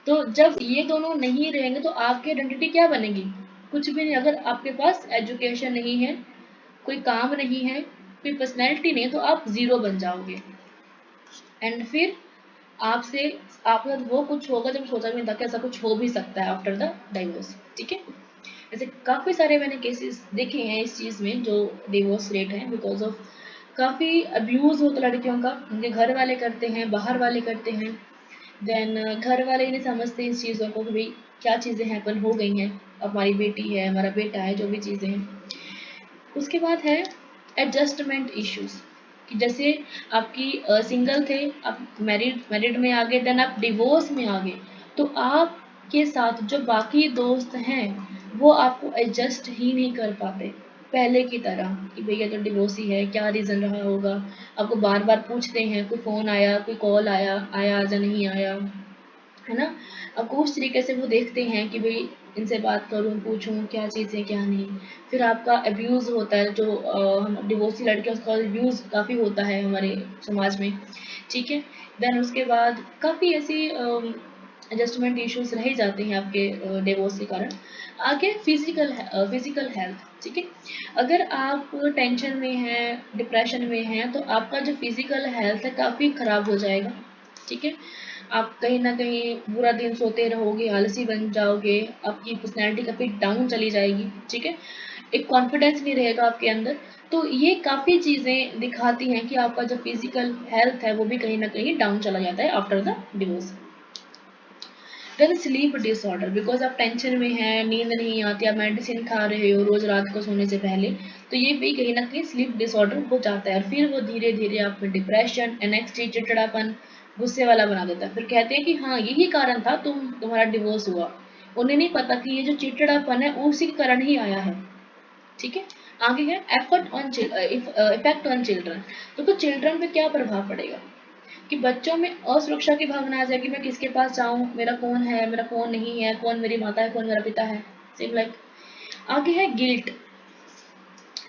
तो जब ये दोनों नहीं रहेंगे तो आपकी आइडेंटिटी क्या बनेगी? कुछ भी नहीं। अगर आपके पास एजुकेशन नहीं है, कोई काम नहीं है, कोई पर्सनैलिटी नहीं है, तो आप ज़ीरो बन जाओगे। एंड फिर आपसे आपके साथ वो कुछ होगा जब सोचा भी नहीं था कि ऐसा कुछ हो भी सकता है आफ्टर द डाइवोर्स, ठीक है। ऐसे काफ़ी सारे मैंने केसेस देखे हैं इस चीज़ में, जो डिवोर्स रेट है बिकॉज ऑफ काफ़ी अब्यूज़ होता है लड़कियों का, उनके घर वाले करते हैं, बाहर वाले करते हैं। देन घर वाले ही नहीं समझते इस चीज़ों को कि भाई क्या चीज़ें हैपन हो गई हैं, अब हमारी बेटी है, हमारा बेटा है, जो भी चीज़ें हैं। उसके बाद है एडजस्टमेंट इश्यूज, कि जैसे आपकी सिंगल थे, आप मैरिड में आ गए, देन आप डिवोर्स में आ गए, तो आपके साथ जो बाकी दोस्त हैं वो आपको एडजस्ट ही नहीं कर पाते पहले की तरह, कि भैया तो डिवोर्स ही है, क्या रीज़न रहा होगा। आपको बार बार पूछते हैं, कोई फ़ोन आया, कोई कॉल आया, आया या नहीं आया, है ना। आपको उस तरीके से वो देखते हैं कि भाई इनसे बात करूँ, पूछूँ क्या चीज़ है क्या नहीं। फिर आपका अब्यूज़ होता है, जो हम डिवोर्सी लड़के, उसका अब्यूज़ काफ़ी होता है हमारे समाज में, ठीक है। देन उसके बाद काफ़ी ऐसी एडजस्टमेंट इश्यूज रह जाते हैं आपके डिवोर्स के कारण। आगे फिजिकल हेल्थ, ठीक है। अगर आप टेंशन में हैं, डिप्रेशन में हैं, तो आपका जो फिजिकल हेल्थ है काफ़ी ख़राब हो जाएगा, ठीक है। आप कहीं न कहीं पूरा दिन सोते रहोगे, आलसी बन जाओगे, आपकी पर्सनैलिटी काफ़ी डाउन चली जाएगी, ठीक है। एक कॉन्फिडेंस नहीं रहेगा आपके अंदर। तो ये काफ़ी चीज़ें दिखाती हैं कि आपका जो फिजिकल हेल्थ है वो भी कहीं न कहीं डाउन चला जाता है after the divorce. Then sleep disorder, because आप टेंशन में हैं, नींद नहीं आती, आप मेडिसिन खा रहे हो रोज़ रात को सोने से पहले, तो ये भी कहीं ना कहीं स्लीप डिसऑर्डर हो जाता है। और फिर वो धीरे धीरे आप में डिप्रेशन, एनेक्सिटी, चिड़चिड़ापन, गुस्से वाला बना देता है। फिर कहते हैं कि हाँ यही कारण था तुम्हारा डिवोर्स हुआ। उन्हें नहीं पता कि ये जो चिड़चिड़ापन है उसी के कारण ही आया है, ठीक है। आगे है effort on effect on children. तो चिल्ड्रन पे क्या प्रभाव पड़ेगा, कि बच्चों में असुरक्षा की भावना आ जाएगी, मैं किसके पास जाऊँ, मेरा कौन है, मेरा कौन नहीं है, कौन मेरी माता है, कौन मेरा पिता है, सेम लाइक। आगे है गिल्ट,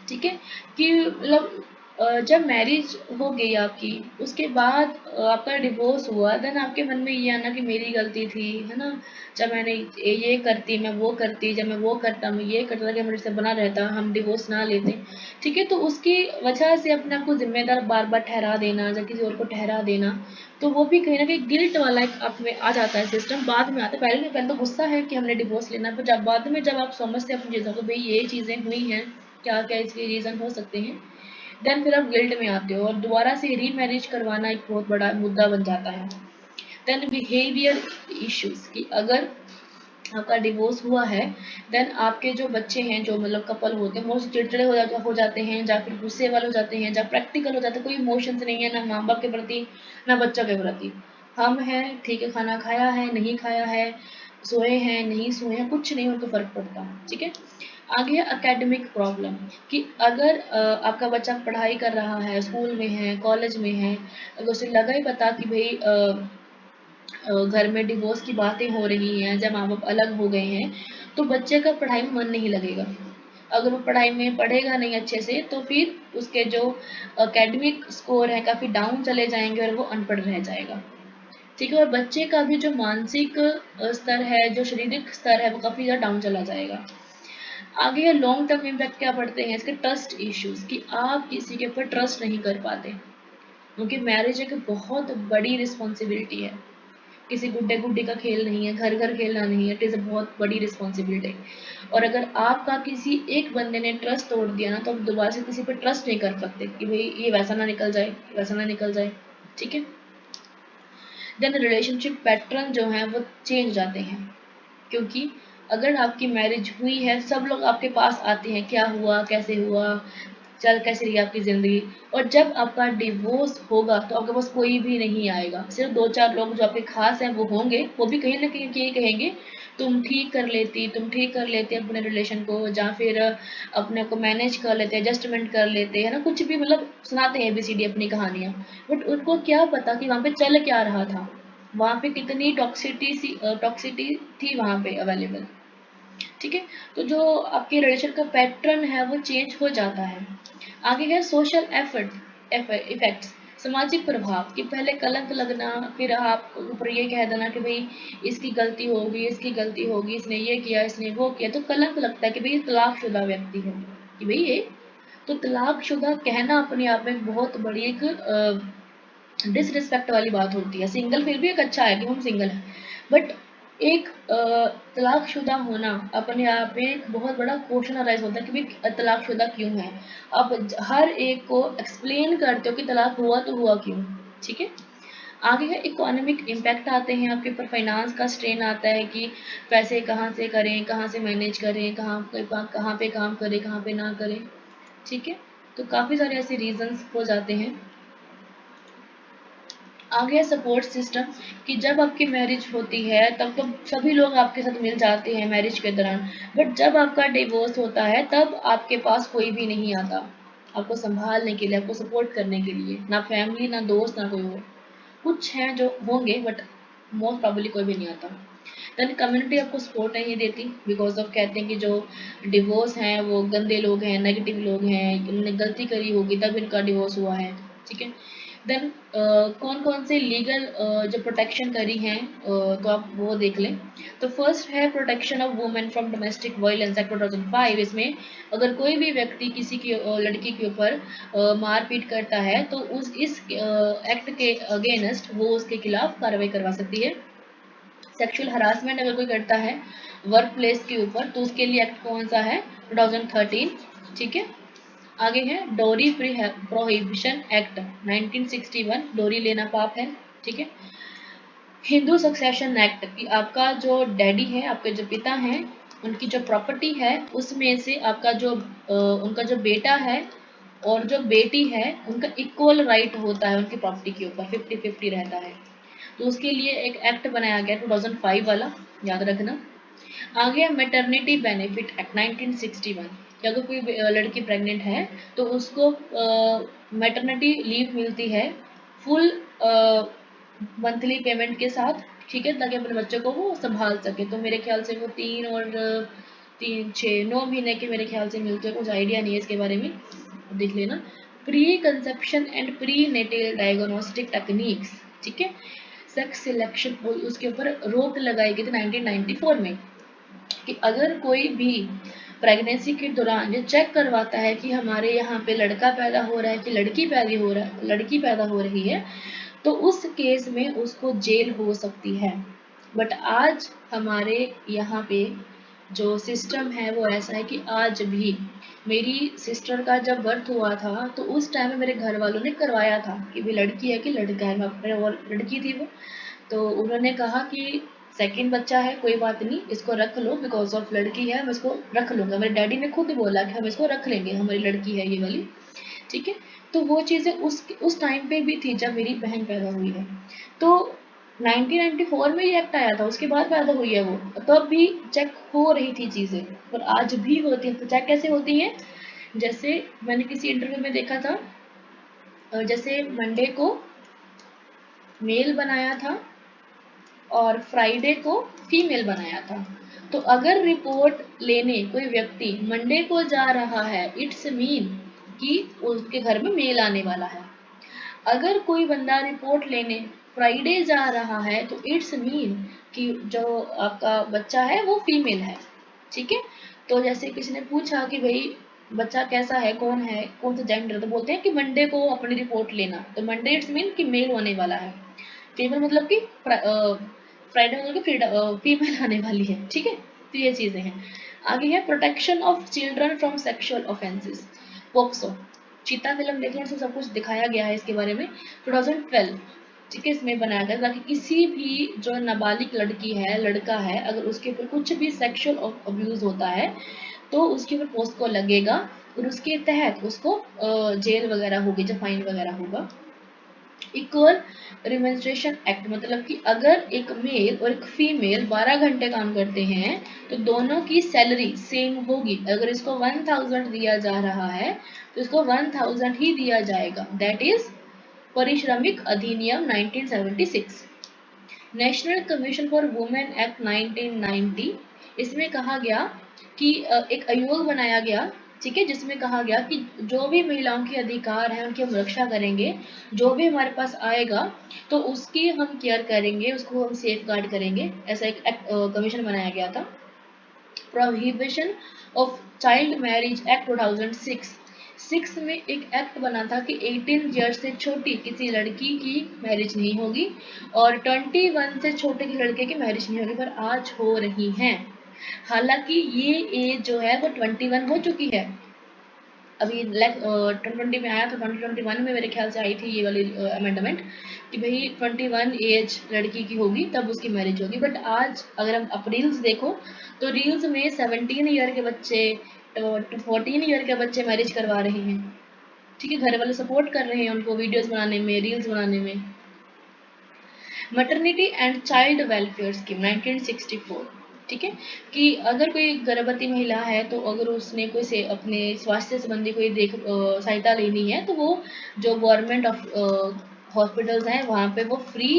ठीक है, कि मतलब जब मैरिज हो गई आपकी, उसके बाद आपका डिवोर्स हुआ, देन आपके मन में ये आना कि मेरी गलती थी, है ना। जब मैंने ये करती, मैं वो करती, जब मैं वो करता, मैं ये करता था, कि मेरे से बना रहता, हम डिवोर्स ना लेते, ठीक है। तो उसकी वजह से अपने आप को जिम्मेदार बार बार ठहरा देना या किसी और को ठहरा देना, तो वो भी कहीं ना कहीं गिल्ट वाला एक आप में आ जाता है सिस्टम, बाद में आता है। पहले तो गुस्सा है कि हमने डिवोर्स लेना, पर जब बाद में जब आप समझते हैं अपनी चीज़ों को, भाई ये चीज़ें हुई हैं, क्या क्या इसके रीज़न हो सकते हैं, देन फिर आप गिल्ट में आते हो और दोबारा से रीमैरिज करवाना एक बहुत बड़ा मुद्दा बन जाता है। देन बिहेवियर इश्यूज, कि अगर आपका डिवोर्स हुआ है, देन आपके जो बच्चे हैं, जो मतलब कपल होते हैं, वो चिड़चिड़े हो जाते हैं, या फिर गुस्से वाले हो जाते हैं, या प्रैक्टिकल हो जाते हैं, कोई इमोशंस नहीं है, ना माँ बाप के प्रति ना बच्चों के प्रति। हम हैं, ठीक है, खाना खाया है नहीं खाया है, सोए हैं नहीं सोए हैं, कुछ नहीं उनको फ़र्क पड़ता, ठीक है। आगे है एकेडमिक प्रॉब्लम, कि अगर आपका बच्चा पढ़ाई कर रहा है, स्कूल में है, कॉलेज में है, अगर उसे लगा ही पता कि भाई घर में डिवोर्स की बातें हो रही हैं, जब माँ बाप अलग हो गए हैं, तो बच्चे का पढ़ाई में मन नहीं लगेगा। अगर वो पढ़ाई में पढ़ेगा नहीं अच्छे से, तो फिर उसके जो एकेडमिक स्कोर है काफ़ी डाउन चले जाएंगे और वो अनपढ़ रह जाएगा, ठीक है। और बच्चे का भी जो मानसिक स्तर है, जो शारीरिक स्तर है, वो काफ़ी ज़्यादा डाउन चला जाएगा। आगे है लॉन्ग टर्म इम्पैक्ट क्या पड़ते हैं इसके, ट्रस्ट इश्यूज, कि आप किसी के ऊपर ट्रस्ट नहीं कर पाते, क्योंकि मैरिज एक बहुत बड़ी रिस्पॉन्सिबिलिटी है, किसी गुड्डे गुड्डी का खेल नहीं है, घर घर खेलना नहीं है, इट इज़ अ बहुत बड़ी रिस्पॉन्सिबिलिटी। और अगर आपका किसी एक बंदे ने ट्रस्ट तोड़ दिया ना, तो आप दोबारा से किसी पर ट्रस्ट नहीं कर सकते कि भाई ये वैसा ना निकल जाए, वैसा ना निकल जाए, ठीक है। देन रिलेशनशिप पैटर्न जो हैं वो चेंज जाते हैं, क्योंकि अगर आपकी मैरिज हुई है, सब लोग आपके पास आते हैं, क्या हुआ, कैसे हुआ, चल कैसी रही आपकी ज़िंदगी। और जब आपका डिवोर्स होगा तो आपके पास कोई भी नहीं आएगा, सिर्फ दो चार लोग जो आपके खास हैं वो होंगे, वो भी कहीं ना कहीं ये कहेंगे तुम ठीक कर लेती, तुम ठीक कर लेते अपने रिलेशन को, या फिर अपने को मैनेज कर लेते, एडजस्टमेंट कर लेते है ना, कुछ भी मतलब सुनाते हैं ABCD अपनी कहानियाँ। बट उनको क्या पता कि वहाँ पे चल क्या रहा था, वहाँ पे कितनी टॉक्सिटी थी वहाँ पे अवेलेबल, ठीक है। तो जो आपके रिलेशन का पैटर्न है वो चेंज हो जाता है। आगे है सोशल इफेक्ट्स, सामाजिक प्रभाव, कि पहले कलंक लगना, फिर आप ऊपर ये कह देना कि भाई इसकी गलती होगी, इसकी गलती होगी, इसने ये किया, इसने वो किया, तो कलंक लगता है कि भाई ये तलाकशुदा व्यक्ति है, कि भाई ये तो तलाकशुदा कहना अपने आप में बहुत बड़ी एक डिसरिस्पेक्ट वाली बात होती है। सिंगल फिर भी एक अच्छा है कि हम सिंगल हैं, बट एक तलाकशुदा होना अपने आप में एक बहुत बड़ा क्वेश्चन अराइज होता है कि भाई तलाकशुदा क्यों है। आप हर एक को एक्सप्लेन करते हो कि तलाक हुआ तो हुआ क्यों, ठीक है। आगे है इकोनॉमिक इम्पैक्ट आते हैं आपके ऊपर, फाइनेंस का स्ट्रेन आता है कि पैसे कहाँ से करें, कहाँ से मैनेज करें, कहाँ पे काम करें, कहाँ पे ना करें, ठीक है। तो काफ़ी सारे ऐसे रीजंस हो जाते हैं। आ गया सपोर्ट सिस्टम, कि जब आपकी मैरिज होती है तब तो सभी लोग आपके साथ मिल जाते हैं मैरिज के दौरान, बट जब आपका डिवोर्स होता है तब आपके पास कोई भी नहीं आता आपको संभालने के लिए, आपको सपोर्ट करने के लिए, ना फैमिली, ना दोस्त, ना कोई और। कुछ हैं जो होंगे बट मोस्ट प्रॉब्लली कोई भी नहीं आता। देन कम्युनिटी आपको सपोर्ट नहीं देती, बिकॉज ऑफ कहते हैं कि जो डिवोर्स हैं वो गंदे लोग हैं, नेगेटिव लोग हैं, इन्होंने गलती करी होगी तब इनका डिवोर्स हुआ है, ठीक है। देन कौन कौन से लीगल जो प्रोटेक्शन करी हैं तो आप वो देख लें। तो फर्स्ट है protection of women from domestic violence act 2005। इसमें अगर कोई भी व्यक्ति किसी की लड़की के ऊपर मारपीट करता है तो इस एक्ट के अगेंस्ट वो उसके खिलाफ कार्रवाई करवा सकती है। सेक्सुअल हरासमेंट अगर कोई करता है वर्क प्लेस के ऊपर तो उसके लिए एक्ट कौन सा है, 2013, ठीक है। आगे है डोरी प्रोहिबिशन एक्ट 1961, डोरी लेना पाप है, ठीक है। हिंदू सक्सेशन एक्ट, कि आपका जो डैडी है, आपके जो पिता हैं, उनकी जो प्रॉपर्टी है उसमें से आपका जो उनका जो बेटा है और जो बेटी है उनका इक्वल राइट होता है उनकी प्रॉपर्टी के ऊपर, 50-50 रहता है। तो उसके लिए एक एक्ट बनाया गया 2005 वाला, याद रखना। आगे मैटरनिटी बेनिफिट एक्ट 1961, कि अगर कोई लड़की प्रेग्नेंट है तो उसको मैटरनिटी लीव मिलती है फुल मंथली पेमेंट के साथ, ठीक है, ताकि अपने बच्चों को वो संभाल सके। तो मेरे ख्याल से वो 3 और 3, 6, 9 महीने के मेरे ख्याल से मिलते हैं, कुछ आइडिया नहीं है इसके बारे में, देख लेना। Preconception and prenatal diagnostic techniques, ठीक है। सेक्स सिलेक्शन, उसके ऊपर रोक लगाई गई थी 1994 में, कि अगर कोई भी प्रेगनेंसी के दौरान ये चेक करवाता है कि हमारे यहाँ पे लड़का पैदा हो रहा है कि लड़की पैदा हो रही है, तो उस केस में उसको जेल हो सकती है। बट आज हमारे यहाँ पे जो सिस्टम है वो ऐसा है कि आज भी मेरी सिस्टर का जब बर्थ हुआ था तो उस टाइम में मेरे घर वालों ने करवाया था कि भी लड़की है कि लड़का है, मेरे वो लड़की थी वो। तो उन्होंने कहा कि सेकंड बच्चा है, कोई बात नहीं, इसको रख लो, बिकॉज ऑफ लड़की है, हम इसको रख लूँगा। मेरे डैडी ने खुद बोला कि हम इसको रख लेंगे, हमारी लड़की है ये वाली, ठीक है। तो वो चीज़ें उस टाइम पे भी थी जब मेरी बहन पैदा हुई है। तो 1994 में ये एक्ट आया था, उसके बाद पैदा हुई है वो, तब भी चेक हो रही थी चीज़ें, और आज भी होती है। तो चेक कैसे होती हैं, जैसे मैंने किसी इंटरव्यू में देखा था, जैसे मंडे को मेल बनाया था और फ्राइडे को फीमेल बनाया था। तो अगर रिपोर्ट लेने कोई व्यक्ति मंडे को जा रहा है, इट्स मीन कि उसके घर में मेल आने वाला है। अगर कोई बंदा रिपोर्ट लेने फ्राइडे जा रहा है तो इट्स मीन कि जो आपका बच्चा है वो फीमेल है, ठीक है। तो जैसे किसी ने पूछा कि भाई बच्चा कैसा है, कौन सा जेंडर, तो बोलते हैं कि मंडे को अपनी रिपोर्ट लेना, तो मंडे इट्स मीन कि मेल होने वाला है, फीमेल मतलब कि फ्राइडे मतलब कि फीमेल आने वाली है, ठीक है। तो ये चीजें हैं। आगे है protection of children from sexual offences, POCSO. चीता फिल्म देख लो, उसमें सब कुछ दिखाया गया है इसके बारे में, 2012, ठीक है, इसमें बनाया गया ताकि किसी भी जो नाबालिग लड़की है, लड़का है, अगर उसके ऊपर कुछ भी सेक्सुअल अब्यूज होता है तो उसके ऊपर पोस्को लगेगा, और उसके तहत उसको जेल वगैरह होगी, जो फाइन वगैरह होगा। इक्वल रिमेंस्ट्रेशन एक्ट, मतलब कि अगर एक मेल और एक फीमेल 12 घंटे काम करते हैं तो दोनों की सैलरी सेम होगी। अगर इसको 1000 दिया जा रहा है तो इसको 1000 ही दिया जाएगा। दैट इज परिश्रमिक अधिनियम 1976। National commission for women act 1990, इसमें कहा गया कि एक आयोग बनाया गया, ठीक है, जिसमें कहा गया कि जो भी महिलाओं के अधिकार हैं उनकी हम रक्षा करेंगे, जो भी हमारे पास आएगा तो उसकी हम केयर करेंगे, उसको हम सेफ गार्ड करेंगे, ऐसा एक कमीशन बनाया गया था। Prohibition of child marriage act 2006, six में एक एक्ट बना था कि 18 ईयर्स से छोटी किसी लड़की की मैरिज नहीं होगी, और 21 से छोटे की लड़के की मैरिज नहीं होगी, पर आज हो रही हैं। हालांकि ये एज जो है वो 21 हो चुकी है, अभी 2020 में आया था, 2021 में मेरे ख्याल से आई थी ये वाली अमेंडमेंट कि भाई 21 एज लड़की की होगी तब उसकी मैरिज होगी। बट आज अगर हम आप रील्स देखो तो रील्स में 17 ईयर के बच्चे, 14 ईयर के बच्चे मैरिज करवा रहे हैं, ठीक है, घर वाले सपोर्ट कर रहे हैं उनको वीडियोस बनाने में, रील्स बनाने में। Maternity and child welfare scheme 1964, ठीक है, कि अगर कोई गर्भवती महिला है तो अगर उसने कोई से अपने स्वास्थ्य संबंधी कोई सहायता लेनी है तो वो जो गवर्नमेंट ऑफ हॉस्पिटल्स हैं वहाँ पे वो फ्री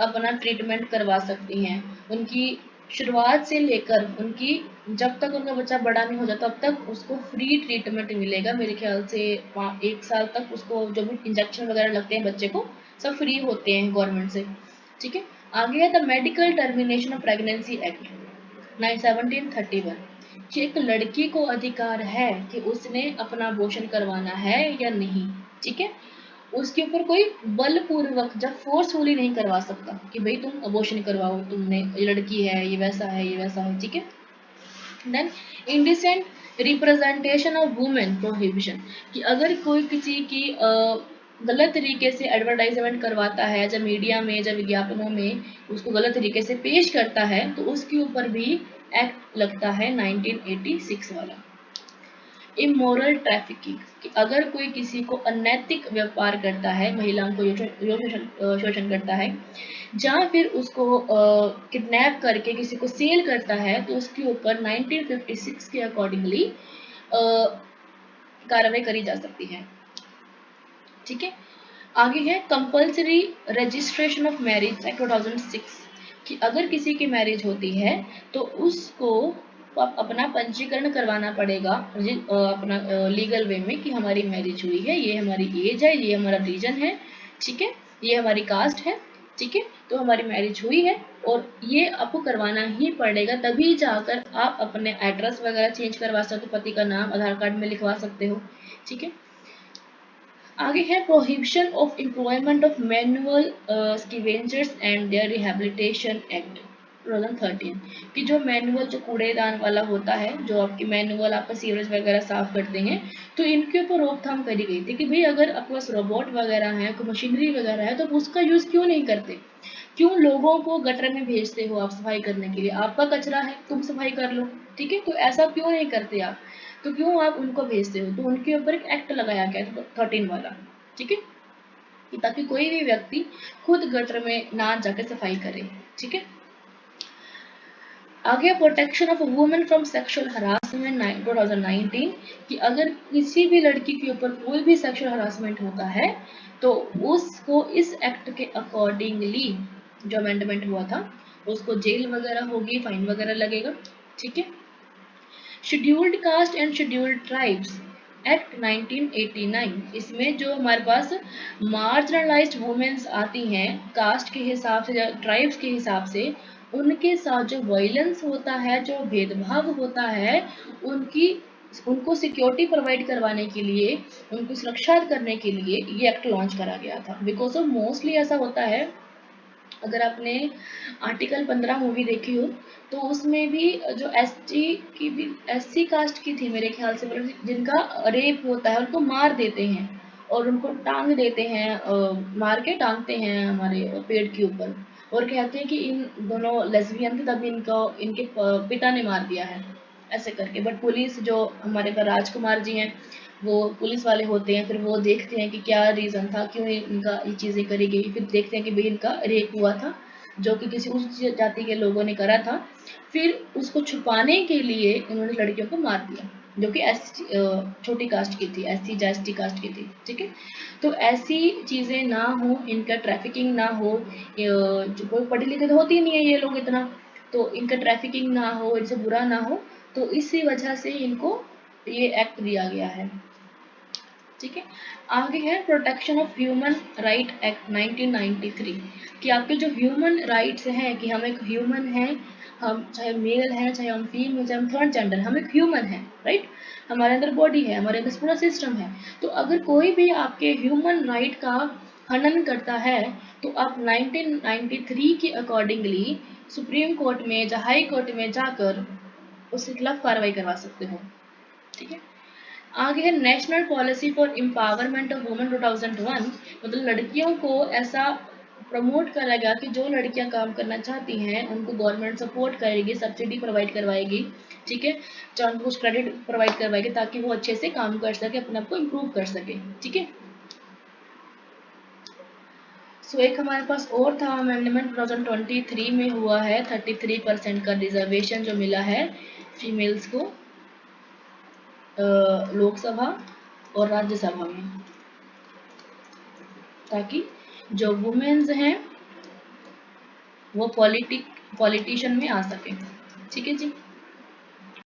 अपना ट्रीटमेंट करवा सकती हैं। उनकी शुरुआत से लेकर उनकी जब तक उनका बच्चा बड़ा नहीं हो जाता तब तक उसको फ्री ट्रीटमेंट मिलेगा, मेरे ख्याल से 1 साल तक उसको जो भी इंजेक्शन वगैरह लगते हैं बच्चे को सब फ्री होते हैं गवर्नमेंट से, ठीक है। आगे है the medical termination of pregnancy act 1731, कि एक लड़की को अधिकार है कि उसने अपना अबॉर्शन करवाना है या नहीं, ठीक है, उसके ऊपर कोई बलपूर्वक जब फोर्सफुली नहीं करवा सकता कि भाई तुम अबॉर्शन करवाओ, तुमने ये लड़की है, ये वैसा है, ये वैसा है, ठीक है। Then indecent representation of women prohibition, कि अगर कोई किसी की गलत तरीके से एडवर्टाइजमेंट करवाता है, जब मीडिया में, जब विज्ञापनों में उसको गलत तरीके से पेश करता है तो उसके ऊपर भी एक्ट लगता है 1986 वाला। इमोरल ट्रैफिकिंग, कि अगर कोई किसी को अनैतिक व्यापार करता है, महिलाओं को शोषण करता है, या फिर उसको किडनैप करके किसी को सेल करता है तो उसके ऊपर 1956 के अकॉर्डिंगली कार्रवाई करी जा सकती है, ठीक है। आगे है compulsory registration of marriage act 2006, कि अगर किसी की मैरिज होती है तो उसको अपना पंजीकरण करवाना पड़ेगा अपना लीगल वे में कि हमारी मैरिज हुई है, ये हमारी एज है, ये हमारा रीजन है, ठीक है, ये हमारी कास्ट है, ठीक है, तो हमारी मैरिज हुई है और ये आपको करवाना ही पड़ेगा, तभी जाकर आप अपने एड्रेस वगैरह चेंज करवा सकते हो, पति का नाम आधार कार्ड में लिखवा सकते हो, ठीक है। आगे है prohibition of employment of manual scavengers and their rehabilitation act 2013, कि जो मैनुअल जो कूड़ेदान वाला होता है, जो आपके मैनुअल आपका सीवरेज वगैरह साफ करते हैं, तो इनके ऊपर रोकथाम करी गई थी कि भाई अगर आपके पास रोबोट वगैरह है, कोई मशीनरी वगैरह है, तो उसका यूज़ क्यों नहीं करते, क्यों लोगों को गटर में भेजते हो आप सफाई करने के लिए, आपका कचरा है तुम सफाई कर लो, ठीक है, तो ऐसा क्यों नहीं करते आप, तो क्यों आप उनको भेजते हो, तो उनके ऊपर एक एक्ट लगाया गया था 13 वाला, ठीक है, कि ताकि कोई भी व्यक्ति खुद गटर में ना जाकर सफाई करे, ठीक है। आगे protection of women from sexual harassment 2019, कि अगर किसी भी लड़की के ऊपर कोई भी सेक्सुअल हरासमेंट होता है तो उसको इस एक्ट के अकॉर्डिंगली जो अमेंडमेंट हुआ था उसको जेल वगैरह होगी, फाइन वगैरह लगेगा, ठीक है। Scheduled caste and scheduled tribes act 1989, इसमें जो हमारे पास मार्जिनलाइज्ड वुमेन्स आती हैं कास्ट के हिसाब से या ट्राइब्स के हिसाब से, उनके साथ जो वायलेंस होता है, जो भेदभाव होता है, उनकी उनको सिक्योरिटी प्रोवाइड करवाने के लिए, उनको सुरक्षा करने के लिए ये एक्ट लॉन्च करा गया था। बिकॉज ऑफ मोस्टली ऐसा होता है, अगर आपने आर्टिकल 15 मूवी देखी हो तो उसमें भी जो एसटी की भी, एससी कास्ट की थी मेरे ख्याल से, मतलब जिनका रेप होता है उनको मार देते हैं और उनको टांग देते हैं, मार के टांगते हैं हमारे पेड़ के ऊपर, और कहते हैं कि इन दोनों लेस्बियन थे तभी इनका इनके पिता ने मार दिया है, ऐसे करके। बट पुलिस, जो हमारे पर राजकुमार जी हैं, वो पुलिस वाले होते हैं, फिर वो देखते हैं कि क्या रीज़न था, क्यों इनका ये चीज़ें करी गई, फिर देखते हैं कि भाई इनका रेप हुआ था जो कि किसी उस जाति के लोगों ने करा था। फिर उसको छुपाने के लिए इन्होंने लड़कियों को मार दिया, जो कि एस छोटी कास्ट की थी, एससी या एसटी कास्ट की थी, ठीक है। तो ऐसी चीज़ें ना हो, इनका ट्रैफिकिंग ना हो, जो कोई पढ़े लिखे तो होती नहीं है ये लोग इतना, तो इनका ट्रैफिकिंग ना हो, इनसे बुरा ना हो, तो इसी वजह से इनको ये एक्ट दिया गया है, ठीक है। आगे है protection of human right act 1993, कि आपके जो ह्यूमन राइट्स हैं, कि हम एक ह्यूमन हैं, हम चाहे मेल हैं, चाहे हम फीमेल, चाहे हम थर्ड जेंडर, हम एक ह्यूमन हैं, राइट। हमारे अंदर बॉडी है, हमारे अंदर पूरा सिस्टम है। तो अगर कोई भी आपके ह्यूमन राइट का हनन करता है, तो आप 1993 के अकॉर्डिंगली सुप्रीम कोर्ट में या हाई कोर्ट में जाकर उसके खिलाफ कार्रवाई करवा सकते हो, ठीक है। आगे है national policy for empowerment of women 2001, मतलब लड़कियों को ऐसा प्रमोट करा गया कि जो लड़कियां काम करना चाहती हैं उनको गवर्नमेंट सपोर्ट करेगी, सब्सिडी प्रोवाइड करवाएगी, ठीक है, चाहे उनको क्रेडिट प्रोवाइड करवाएगी ताकि वो अच्छे से काम कर सके, अपने आप को इम्प्रूव कर सके, ठीक है। सो एक हमारे पास और था अमेंडमेंट 2023 में हुआ है, 33% का रिजर्वेशन जो मिला है फीमेल्स को लोकसभा और राज्यसभा में, ताकि जो वुमेन्स हैं वो पॉलिटिशियन में आ सके, ठीक है जी।